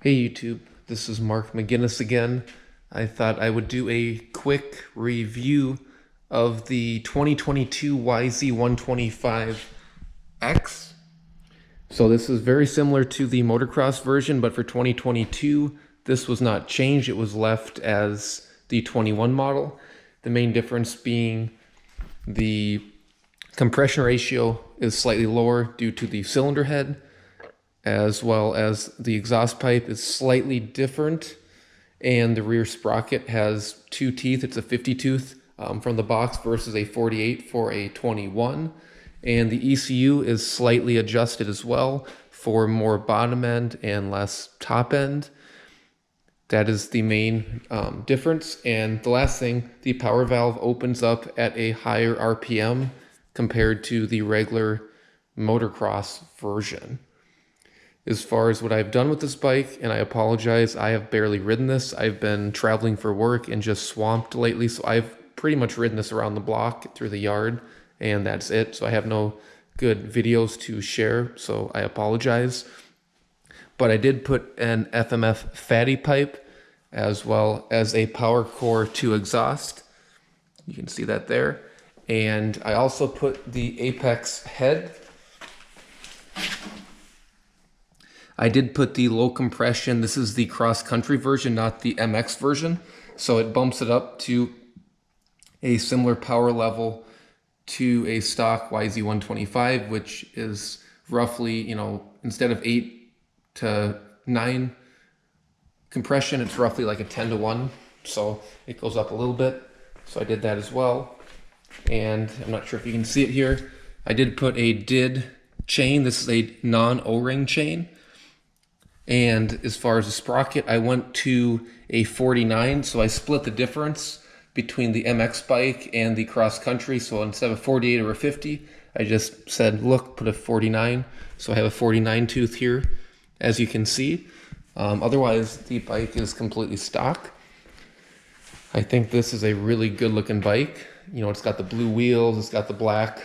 Hey YouTube, this is Mark McGinnis again. I thought I would do a quick review of the 2022 YZ125X. So this is very similar to the motocross version, but for 2022, this was not changed. It was left as the 21 model. The main difference being the compression ratio is slightly lower due to the cylinder head, as well as the exhaust pipe is slightly different, and the rear sprocket has two teeth. It's a 50 tooth from the box versus a 48 for a 21, and the ECU is slightly adjusted as well for more bottom end and less top end. That is the main difference. And the last thing, the power valve opens up at a higher RPM compared to the regular motocross version. As far as what I've done with this bike, and I apologize, I have barely ridden this. I've been traveling for work and just swamped lately, so I've pretty much ridden this around the block through the yard, and that's it. So I have no good videos to share, so I apologize. But I did put an FMF fatty pipe as well as a power core to exhaust. You can see that there. And I also put the Apex head. I did put the low compression. This is the cross-country version, not the MX version. So it bumps it up to a similar power level to a stock YZ125, which is roughly, instead of 8 to 9 compression, it's roughly like a 10 to 1. So it goes up a little bit. So I did that as well. And I'm not sure if you can see it here. I did put a DID chain. This is a non-O-ring chain. And as far as the sprocket, I went to a 49, so I split the difference between the MX bike and the cross country. So instead of a 48 or a 50, I just said, look, put a 49. So I have a 49 tooth here, as you can see. Otherwise, the bike is completely stock. I think this is a really good looking bike. It's got the blue wheels, it's got the black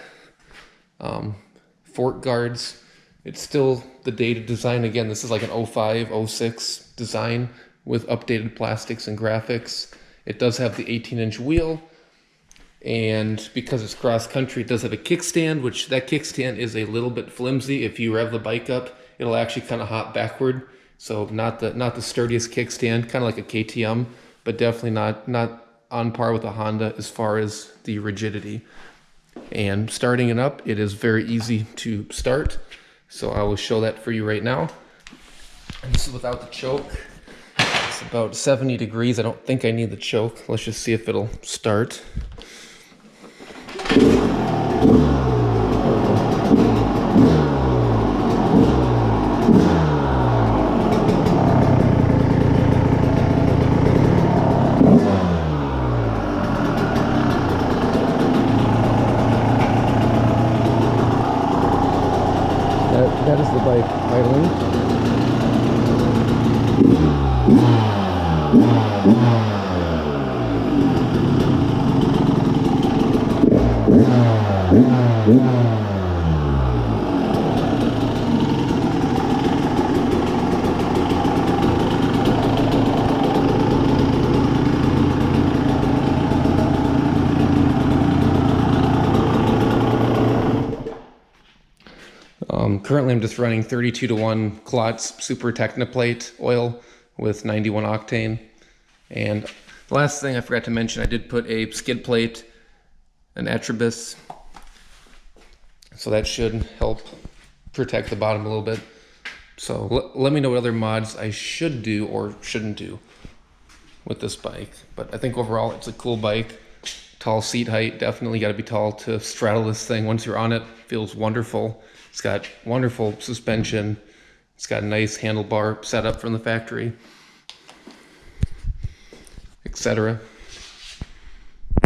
fork guards. It's still the dated design. Again, this is like an 05, 06 design with updated plastics and graphics. It does have the 18-inch wheel, and because it's cross-country, it does have a kickstand, which that kickstand is a little bit flimsy. If you rev the bike up, it'll actually kind of hop backward. So not the sturdiest kickstand, kind of like a KTM, but definitely not on par with a Honda as far as the rigidity. And starting it up, it is very easy to start. So I will show that for you right now. And this is without the choke. It's about 70 degrees. I don't think I need the choke. Let's just see if it'll start. That is the bike idling. Currently I'm just running 32 to 1 Klotz Super Technoplate oil with 91 octane. And the last thing I forgot to mention, I did put a skid plate, an Etribus, so that should help protect the bottom a little bit. So let me know what other mods I should do or shouldn't do with this bike. But I think overall it's a cool bike. Tall seat height, definitely got to be tall to straddle this thing. Once you're on it, feels wonderful. It's got wonderful suspension. It's got a nice handlebar setup from the factory, etc.